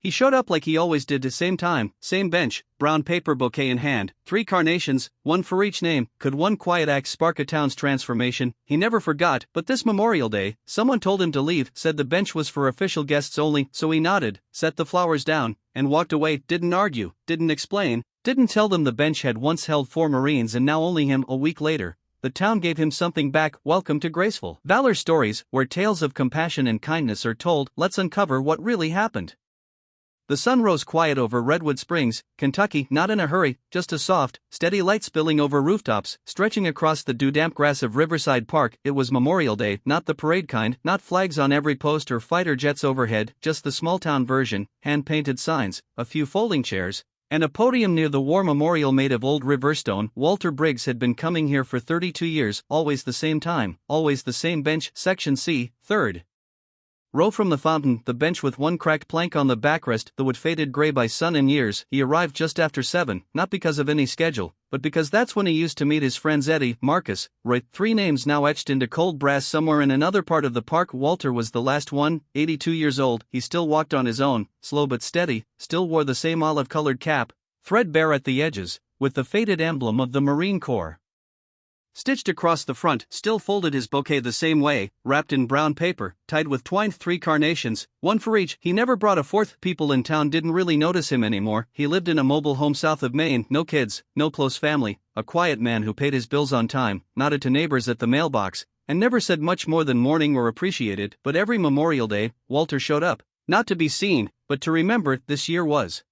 He showed up like he always did, the same time, same bench, brown paper bouquet in hand, 3 carnations, one for each name. Could one quiet act spark a town's transformation? He never forgot, but this Memorial Day, someone told him to leave, said the bench was for official guests only, so he nodded, set the flowers down, and walked away. Didn't argue, didn't explain, didn't tell them the bench had once held 4 Marines and now only him. A week later, the town gave him something back. Welcome to Graceful Valor Stories, where tales of compassion and kindness are told. Let's uncover what really happened. The sun rose quiet over Redwood Springs, Kentucky, not in a hurry, just a soft, steady light spilling over rooftops, stretching across the dew-damp grass of Riverside Park. It was Memorial Day, not the parade kind, not flags on every post or fighter jets overhead, just the small-town version, hand-painted signs, a few folding chairs, and a podium near the war memorial made of old river stone. Walter Briggs had been coming here for 32 years, always the same time, always the same bench, Section C, 3rd row from the fountain, the bench with one cracked plank on the backrest, the wood faded gray by sun and years. He arrived just after 7, not because of any schedule, but because that's when he used to meet his friends Eddie, Marcus, Roy, 3 names now etched into cold brass somewhere in another part of the park. Walter was the last one, 82 years old. He still walked on his own, slow but steady, still wore the same olive-colored cap, threadbare at the edges, with the faded emblem of the Marine Corps stitched across the front, still folded his bouquet the same way, wrapped in brown paper, tied with twine, 3 carnations, one for each. He never brought a 4th. People in town didn't really notice him anymore. He lived in a mobile home south of Maine, no kids, no close family, a quiet man who paid his bills on time, nodded to neighbors at the mailbox, and never said much more than morning or appreciated. But every Memorial Day, Walter showed up, not to be seen, but to remember. This year was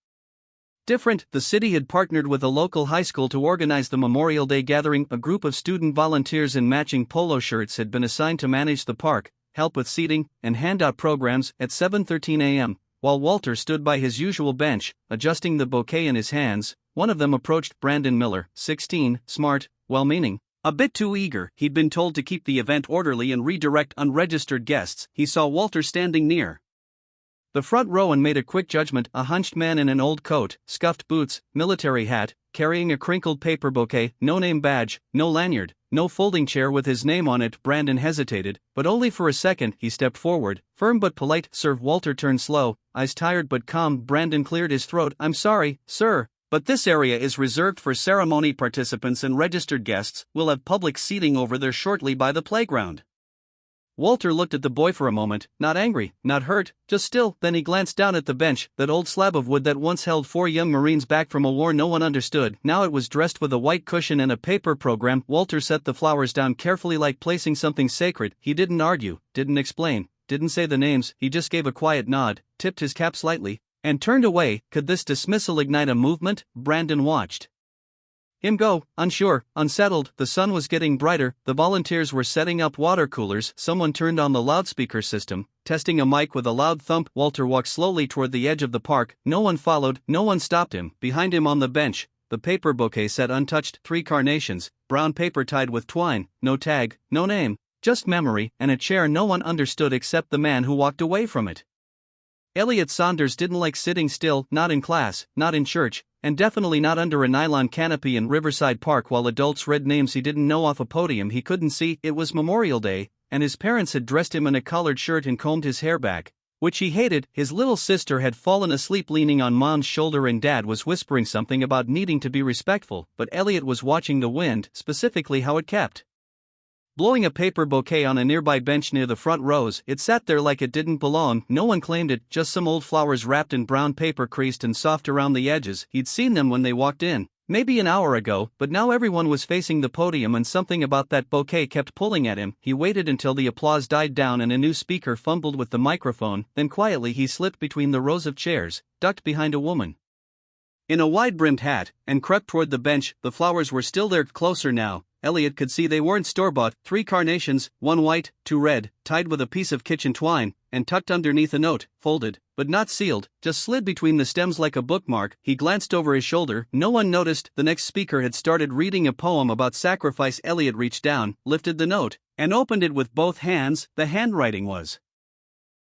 different. The city had partnered with a local high school to organize the Memorial Day gathering. A group of student volunteers in matching polo shirts had been assigned to manage the park, help with seating, and hand out programs. At 7:13 a.m., while Walter stood by his usual bench, adjusting the bouquet in his hands, one of them approached. Brandon Miller, 16, smart, well-meaning, a bit too eager. He'd been told to keep the event orderly and redirect unregistered guests. He saw Walter standing near the front row and made a quick judgment. A hunched man in an old coat, scuffed boots, military hat, carrying a crinkled paper bouquet, no name badge, no lanyard, no folding chair with his name on it. Brandon hesitated, but only for a second. He stepped forward, firm but polite. Sir. Walter turned slow, eyes tired but calm. Brandon cleared his throat. I'm sorry, sir, but this area is reserved for ceremony participants and registered guests. We'll have public seating over there shortly by the playground. Walter looked at the boy for a moment, not angry, not hurt, just still. Then he glanced down at the bench, that old slab of wood that once held 4 young Marines back from a war no one understood. Now it was dressed with a white cushion and a paper program. Walter set the flowers down carefully, like placing something sacred. He didn't argue, didn't explain, didn't say the names. He just gave a quiet nod, tipped his cap slightly, and turned away. Could this dismissal ignite a movement? Brandon watched him go, unsure, unsettled. The sun was getting brighter, the volunteers were setting up water coolers. Someone turned on the loudspeaker system, testing a mic with a loud thump. Walter walked slowly toward the edge of the park. No one followed, no one stopped him. Behind him on the bench, the paper bouquet sat untouched, 3 carnations, brown paper tied with twine, no tag, no name, just memory, and a chair no one understood except the man who walked away from it. Elliot Saunders didn't like sitting still, not in class, not in church, and definitely not under a nylon canopy in Riverside Park while adults read names he didn't know off a podium he couldn't see. It was Memorial Day, and his parents had dressed him in a collared shirt and combed his hair back, which he hated. His little sister had fallen asleep leaning on Mom's shoulder, and Dad was whispering something about needing to be respectful, but Elliot was watching the wind, specifically how it kept blowing a paper bouquet on a nearby bench near the front rows. It sat there like it didn't belong. No one claimed it, just some old flowers wrapped in brown paper, creased and soft around the edges. He'd seen them when they walked in, maybe an hour ago, but now everyone was facing the podium and something about that bouquet kept pulling at him. He waited until the applause died down and a new speaker fumbled with the microphone. Then quietly he slipped between the rows of chairs, ducked behind a woman in a wide-brimmed hat, and crept toward the bench. The flowers were still there, closer now. Elliot could see they weren't store-bought, 3 carnations, 1 white, 2 red, tied with a piece of kitchen twine, and tucked underneath a note, folded, but not sealed, just slid between the stems like a bookmark. He glanced over his shoulder. No one noticed. The next speaker had started reading a poem about sacrifice. Elliot reached down, lifted the note, and opened it with both hands. The handwriting was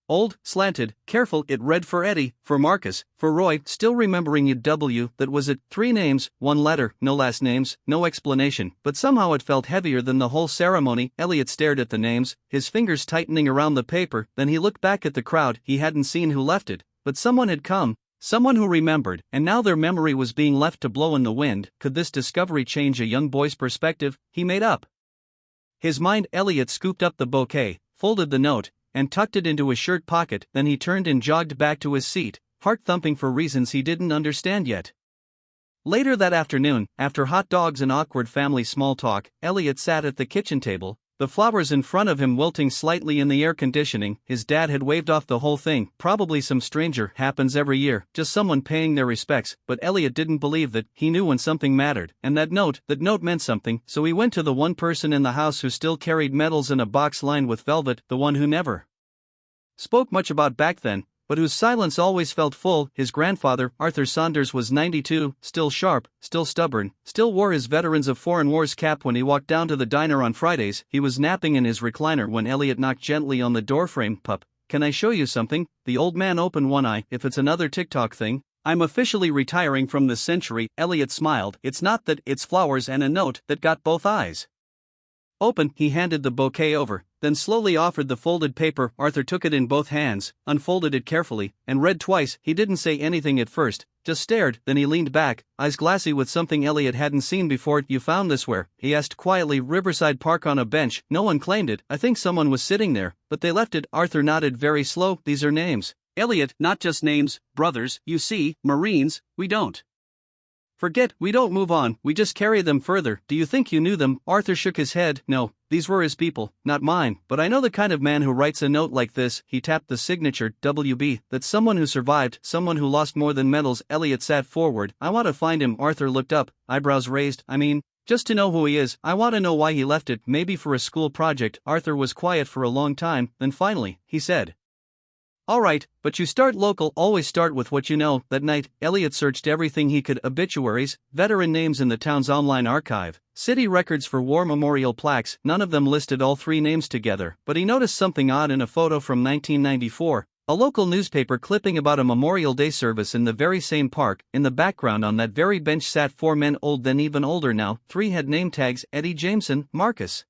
old, slanted, careful. It read, for Eddie, for Marcus, for Roy, still remembering it. W, that was it. 3 names, 1 letter, no last names, no explanation, but somehow it felt heavier than the whole ceremony. Elliot stared at the names, his fingers tightening around the paper. Then he looked back at the crowd. He hadn't seen who left it, but someone had come. Someone who remembered, and now their memory was being left to blow in the wind. Could this discovery change a young boy's perspective? He made up his mind. Elliot scooped up the bouquet, folded the note, and tucked it into his shirt pocket. Then he turned and jogged back to his seat, heart thumping for reasons he didn't understand yet. Later that afternoon, after hot dogs and awkward family small talk, Elliot sat at the kitchen table, the flowers in front of him wilting slightly in the air conditioning. His dad had waved off the whole thing. Probably some stranger. Happens every year, just someone paying their respects. But Elliot didn't believe that. He knew when something mattered, and that note meant something. So he went to the one person in the house who still carried medals in a box lined with velvet, the one who never spoke much about back then, but whose silence always felt full. His grandfather, Arthur Saunders, was 92, still sharp, still stubborn, still wore his Veterans of Foreign Wars cap when he walked down to the diner on Fridays. He was napping in his recliner when Elliot knocked gently on the doorframe. "Pup, can I show you something?" The old man opened one eye. "If it's another TikTok thing, I'm officially retiring from this century." Elliot smiled. "It's not that, it's flowers and a note that got both eyes open." He handed the bouquet over, then slowly offered the folded paper. Arthur took it in both hands, unfolded it carefully, and read twice. He didn't say anything at first, just stared. Then he leaned back, eyes glassy with something Elliot hadn't seen before. "You found this where?" he asked quietly. "Riverside Park, on a bench. No one claimed it. I think someone was sitting there, but they left it." Arthur nodded, very slow. "These are names, Elliot, not just names. Brothers, you see, Marines. We don't forget, we don't move on, we just carry them further." "Do you think you knew them?" Arthur shook his head. "No, these were his people, not mine, but I know the kind of man who writes a note like this." He tapped the signature, WB, "that's someone who survived, someone who lost more than medals." Elliot sat forward. "I want to find him." Arthur looked up, eyebrows raised. "I mean, just to know who he is. I want to know why he left it, maybe for a school project." Arthur was quiet for a long time, then finally, he said, "All right, but you start local, always start with what you know." That night, Elliot searched everything he could: obituaries, veteran names in the town's online archive, city records for war memorial plaques. None of them listed all three names together, but he noticed something odd in a photo from 1994, a local newspaper clipping about a Memorial Day service in the very same park. In the background on that very bench sat four men, old then even older now. Three had name tags: Eddie Jameson, Marcus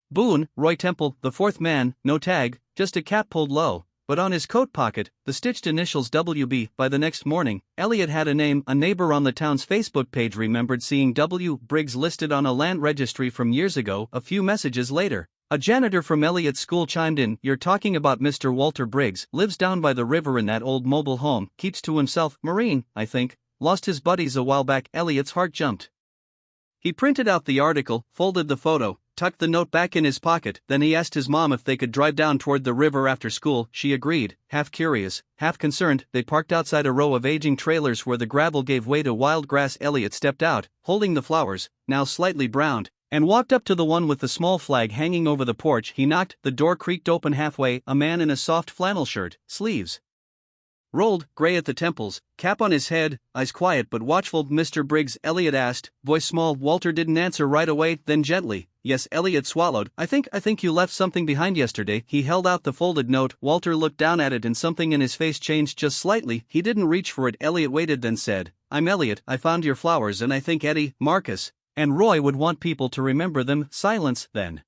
Boone, Roy Temple. The fourth man, no tag, just a cap pulled low, but on his coat pocket, the stitched initials WB. By the next morning, Elliot had a name. A neighbor on the town's Facebook page remembered seeing W. Briggs listed on a land registry from years ago. A few messages later, a janitor from Elliot's school chimed in. "You're talking about Mr. Walter Briggs, lives down by the river in that old mobile home, keeps to himself, Marine, I think, lost his buddies a while back." Elliot's heart jumped. He printed out the article, folded the photo, tucked the note back in his pocket. Then he asked his mom if they could drive down toward the river after school. She agreed, half curious, half concerned. They parked outside a row of aging trailers where the gravel gave way to wild grass. Elliot stepped out, holding the flowers, now slightly browned, and walked up to the one with the small flag hanging over the porch. He knocked, the door creaked open halfway. A man in a soft flannel shirt, sleeves rolled, gray at the temples, cap on his head, eyes quiet but watchful. "Mr. Briggs?" Elliot asked, voice small. Walter didn't answer right away, then gently, "Yes." Elliot swallowed. I think you left something behind yesterday." He held out the folded note. Walter looked down at it and something in his face changed just slightly. He didn't reach for it. Elliot waited, then said, "I'm Elliot. I found your flowers and I think Eddie, Marcus, and Roy would want people to remember them." Silence. Then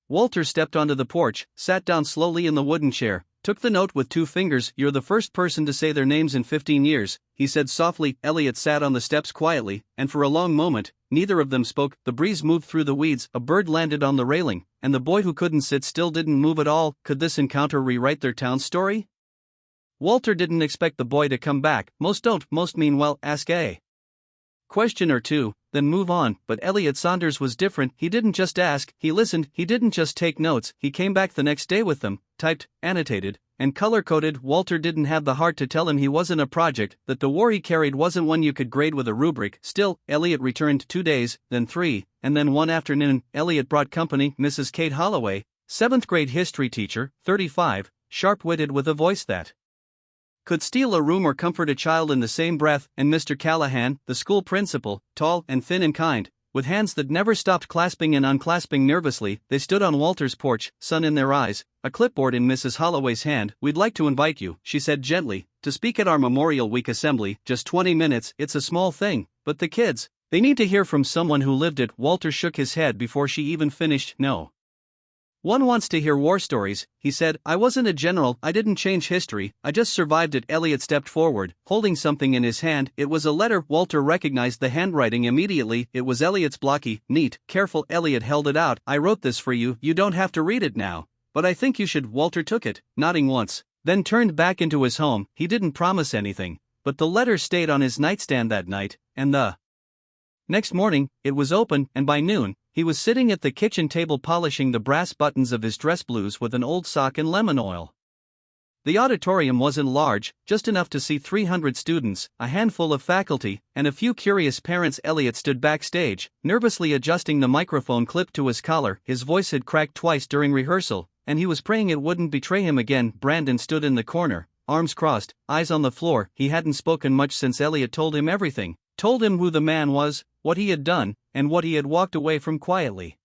Walter stepped onto the porch, sat down slowly in the wooden chair, took the note with two fingers. "You're the first person to say their names in 15 years, he said softly. Elliot sat on the steps quietly, and for a long moment, neither of them spoke. The breeze moved through the weeds, a bird landed on the railing, and the boy who couldn't sit still didn't move at all. Could this encounter rewrite their town's story? Walter didn't expect the boy to come back. Most don't. Most mean well, ask a question or two, then move on. But Elliot Saunders was different. He didn't just ask, he listened. He didn't just take notes, he came back the next day with them, typed, annotated, and color-coded. Walter didn't have the heart to tell him he wasn't a project, that the war he carried wasn't one you could grade with a rubric. Still, Elliot returned 2 days, then 3, and then one afternoon. Elliot brought company. Mrs. Kate Holloway, 7th grade history teacher, 35, sharp-witted with a voice that could steal a room or comfort a child in the same breath, and Mr. Callahan, the school principal, tall and thin and kind, with hands that never stopped clasping and unclasping nervously. They stood on Walter's porch, sun in their eyes, a clipboard in Mrs. Holloway's hand. "We'd like to invite you," she said gently, "to speak at our Memorial Week assembly. Just 20 minutes, it's a small thing, but the kids, they need to hear from someone who lived it." Walter shook his head before she even finished. "No. One wants to hear war stories, he said. I wasn't a general, I didn't change history, I just survived it. Elliot stepped forward, holding something in his hand. It was a letter. Walter recognized the handwriting immediately. It was Elliot's, blocky, neat, careful. Elliot held it out. I wrote this for you, you don't have to read it now. But I think you should. Walter took it, nodding once, then turned back into his home. He didn't promise anything, but the letter stayed on his nightstand that night, and the next morning, it was open, and by noon, he was sitting at the kitchen table polishing the brass buttons of his dress blues with an old sock and lemon oil. The auditorium wasn't large, just enough to see 300 students, a handful of faculty, and a few curious parents. Elliot stood backstage, nervously adjusting the microphone clip to his collar. His voice had cracked twice during rehearsal, and he was praying it wouldn't betray him again. Brandon stood in the corner, arms crossed, eyes on the floor. He hadn't spoken much since Elliot told him everything, told him who the man was, what he had done, and what he had walked away from quietly.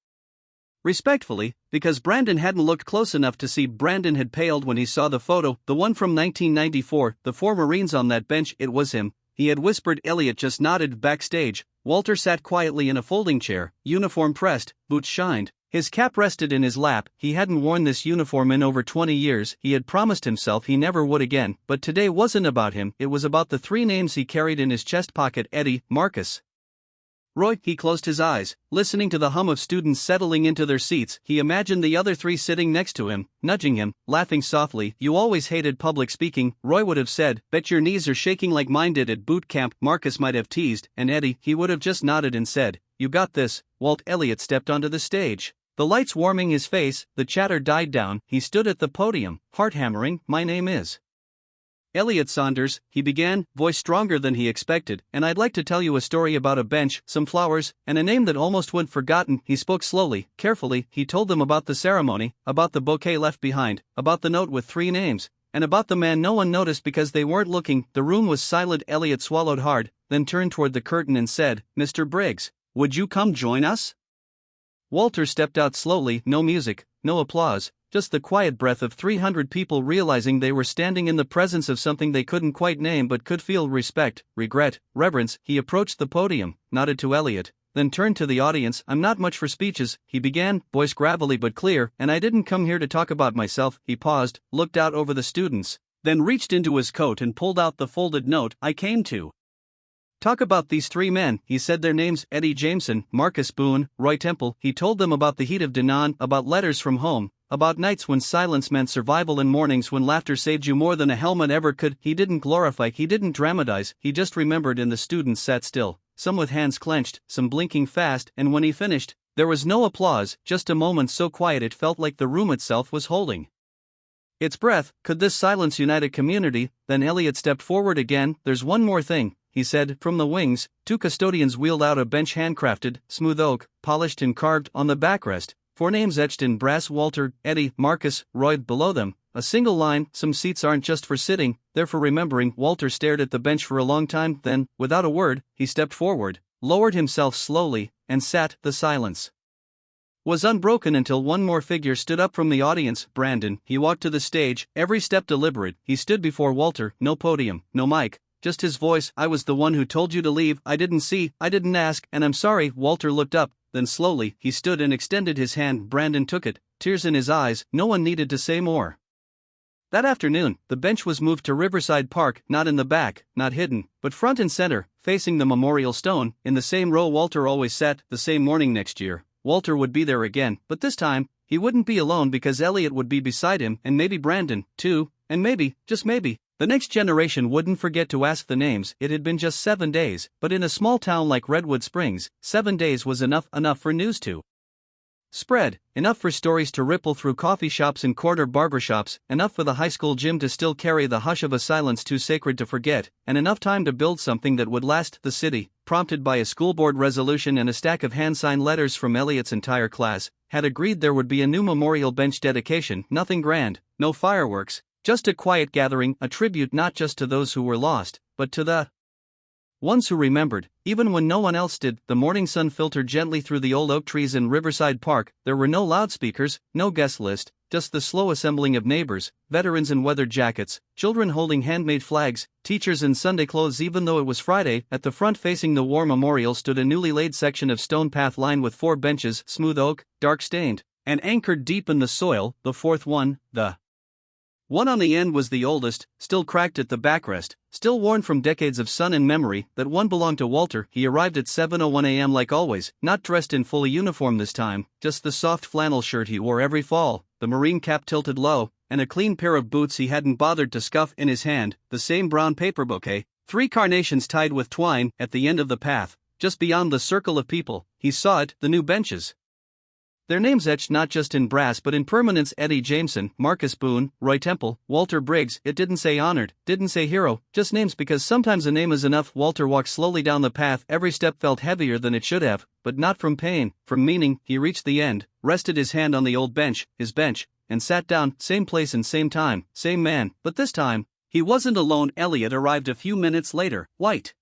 Respectfully, because Brandon hadn't looked close enough to see. Brandon had paled when he saw the photo, the one from 1994, the 4 Marines on that bench. It was him, he had whispered. Elliot just nodded. Backstage, Walter sat quietly in a folding chair, uniform pressed, boots shined, his cap rested in his lap. He hadn't worn this uniform in over 20 years, he had promised himself he never would again, but today wasn't about him, it was about the 3 names he carried in his chest pocket: Eddie, Marcus, Roy. He closed his eyes, listening to the hum of students settling into their seats. He imagined the other 3 sitting next to him, nudging him, laughing softly. You always hated public speaking, Roy would have said. Bet your knees are shaking like mine did at boot camp, Marcus might have teased. And Eddie, he would have just nodded and said, you got this, Walt. Elliot stepped onto the stage, the lights warming his face. The chatter died down. He stood at the podium, heart hammering. My name is Elliot Saunders, he began, voice stronger than he expected, and I'd like to tell you a story about a bench, some flowers, and a name that almost went forgotten. He spoke slowly, carefully. He told them about the ceremony, about the bouquet left behind, about the note with 3 names, and about the man no one noticed because they weren't looking. The room was silent. Elliot swallowed hard, then turned toward the curtain and said, Mr. Briggs, would you come join us? Walter stepped out slowly. No music, no applause, just the quiet breath of 300 people realizing they were standing in the presence of something they couldn't quite name but could feel: respect, regret, reverence. He approached the podium, nodded to Elliot, then turned to the audience. I'm not much for speeches, he began, voice gravelly but clear, and I didn't come here to talk about myself. He paused, looked out over the students, then reached into his coat and pulled out the folded note. I came to talk about these 3 men. He said their names: Eddie Jameson, Marcus Boone, Roy Temple. He told them about the heat of Danaan, about letters from home, about nights when silence meant survival and mornings when laughter saved you more than a helmet ever could. He didn't glorify, he didn't dramatize, he just remembered. And the students sat still, some with hands clenched, some blinking fast, and when he finished, there was no applause, just a moment so quiet it felt like the room itself was holding its breath. Could this silence unite a community? Then Elliot stepped forward again. There's one more thing, he said. From the wings, 2 custodians wheeled out a bench, handcrafted, smooth oak, polished and carved. On the backrest, 4 names etched in brass: Walter, Eddie, Marcus, Roy. Below them, a single line: some seats aren't just for sitting, they're for remembering. Walter stared at the bench for a long time, then, without a word, he stepped forward, lowered himself slowly, and sat. The silence was unbroken until one more figure stood up from the audience: Brandon. He walked to the stage, every step deliberate. He stood before Walter, no podium, no mic, just his voice. I was the one who told you to leave. I didn't see, I didn't ask, and I'm sorry. Walter looked up, then slowly, he stood and extended his hand. Brandon took it, tears in his eyes. No one needed to say more. That afternoon, the bench was moved to Riverside Park, not in the back, not hidden, but front and center, facing the memorial stone, in the same row Walter always sat. The same morning next year, Walter would be there again, but this time, he wouldn't be alone because Elliot would be beside him, and maybe Brandon, too, and maybe, just maybe, the next generation wouldn't forget to ask the names. It had been just 7 days, but in a small town like Redwood Springs, 7 days was enough for news to spread, enough for stories to ripple through coffee shops and corner barbershops, enough for the high school gym to still carry the hush of a silence too sacred to forget, and enough time to build something that would last. The city, prompted by a school board resolution and a stack of hand-signed letters from Elliot's entire class, had agreed there would be a new memorial bench dedication. Nothing grand, no fireworks, just a quiet gathering, a tribute not just to those who were lost, but to the ones who remembered, even when no one else did. The morning sun filtered gently through the old oak trees in Riverside Park. There were no loudspeakers, no guest list, just the slow assembling of neighbors, veterans in weather jackets, children holding handmade flags, teachers in Sunday clothes. Even though it was Friday, at the front facing the war memorial stood a newly laid section of stone path lined with 4 benches, smooth oak, dark stained, and anchored deep in the soil, the fourth one, the one on the end was the oldest, still cracked at the backrest, still worn from decades of sun and memory. That one belonged to Walter. He arrived at 7:01 a.m. like always, not dressed in full uniform this time, just the soft flannel shirt he wore every fall, the marine cap tilted low, and a clean pair of boots he hadn't bothered to scuff. In his hand, the same brown paper bouquet, 3 carnations tied with twine, at the end of the path, just beyond the circle of people. He saw it, the new benches. Their names etched not just in brass but in permanence: Eddie Jameson, Marcus Boone, Roy Temple, Walter Briggs. It didn't say honored, didn't say hero, just names, because sometimes a name is enough. Walter walked slowly down the path. Every step felt heavier than it should have, but not from pain, from meaning. He reached the end, rested his hand on the old bench, his bench, and sat down. Same place and same time, same man, but this time, he wasn't alone. Elliot arrived a few minutes later, white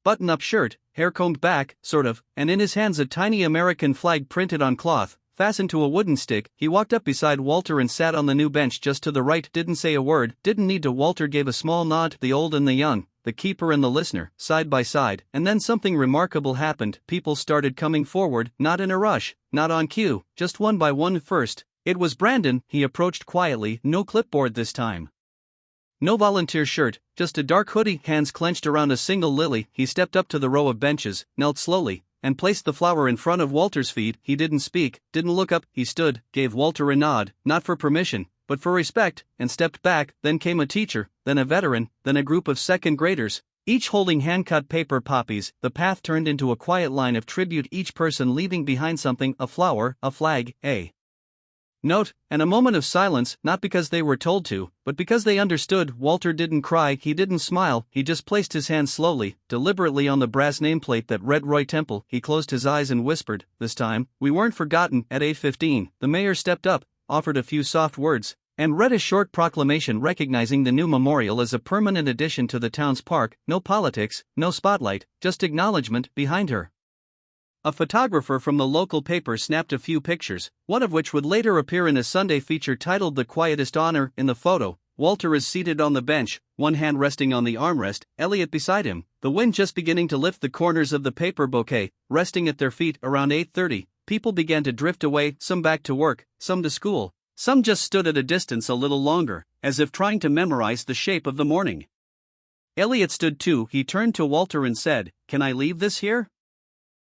button-up shirt, hair combed back, sort of, and in his hands a tiny American flag printed on cloth, fastened to a wooden stick. He walked up beside Walter and sat on the new bench just to the right. Didn't say a word, didn't need to. Walter gave a small nod. The old and the young, the keeper and the listener, side by side, and then something remarkable happened. People started coming forward, not in a rush, not on cue, just one by one. First, it was Brandon. He approached quietly, no clipboard this time. No volunteer shirt, just a dark hoodie, hands clenched around a single lily. He stepped up to the row of benches, knelt slowly, and placed the flower in front of Walter's feet. He didn't speak, didn't look up. He stood, gave Walter a nod, not for permission, but for respect, and stepped back. Then came a teacher, then a veteran, then a group of second graders, each holding hand-cut paper poppies. The path turned into a quiet line of tribute, each person leaving behind something: a flower, a flag, a note, and a moment of silence, not because they were told to, but because they understood. Walter didn't cry, he didn't smile, he just placed his hand slowly, deliberately on the brass nameplate that read Roy Temple. He closed his eyes and whispered, "This time, we weren't forgotten." At 8:15, the mayor stepped up, offered a few soft words, and read a short proclamation recognizing the new memorial as a permanent addition to the town's park. No politics, no spotlight, just acknowledgement. Behind her, a photographer from the local paper snapped a few pictures, one of which would later appear in a Sunday feature titled "The Quietest Honor." In the photo, Walter is seated on the bench, one hand resting on the armrest, Elliot beside him, the wind just beginning to lift the corners of the paper bouquet, resting at their feet. Around 8:30, people began to drift away, some back to work, some to school, some just stood at a distance a little longer, as if trying to memorize the shape of the morning. Elliot stood too. He turned to Walter and said, "Can I leave this here?"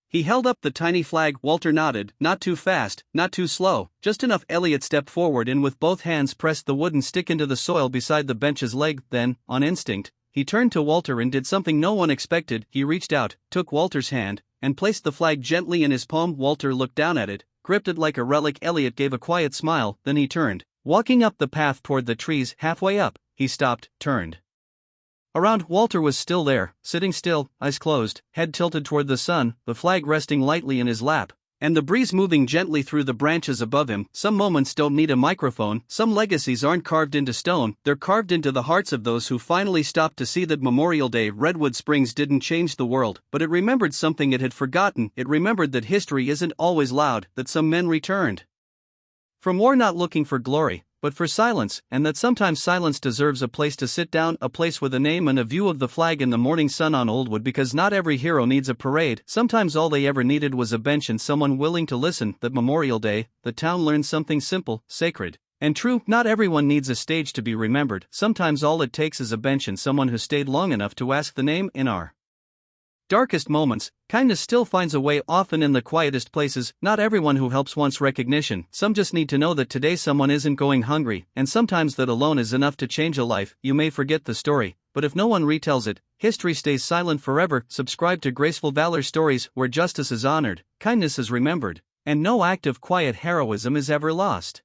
He held up the tiny flag. Walter nodded, not too fast, not too slow, just enough. Elliot stepped forward and with both hands pressed the wooden stick into the soil beside the bench's leg. Then, on instinct, he turned to Walter and did something no one expected. He reached out, took Walter's hand, and placed the flag gently in his palm. Walter looked down at it, gripped it like a relic. Elliot gave a quiet smile, then he turned, walking up the path toward the trees. Halfway up, he stopped, turned around. Walter was still there, sitting still, eyes closed, head tilted toward the sun, the flag resting lightly in his lap, and the breeze moving gently through the branches above him. Some moments don't need a microphone, some legacies aren't carved into stone, they're carved into the hearts of those who finally stopped to see that Memorial Day. Redwood Springs didn't change the world, but it remembered something it had forgotten. It remembered that history isn't always loud, that some men returned from war not looking for glory, but for silence, and that sometimes silence deserves a place to sit down, a place with a name and a view of the flag in the morning sun on Oldwood. Because not every hero needs a parade, sometimes all they ever needed was a bench and someone willing to listen. That Memorial Day, the town learned something simple, sacred, and true. Not everyone needs a stage to be remembered, sometimes all it takes is a bench and someone who stayed long enough to ask the name. In our darkest moments, kindness still finds a way, often in the quietest places. Not everyone who helps wants recognition, some just need to know that today someone isn't going hungry, and sometimes that alone is enough to change a life. You may forget the story, but if no one retells it, history stays silent forever. Subscribe to Graceful Valor Stories, where justice is honored, kindness is remembered, and no act of quiet heroism is ever lost.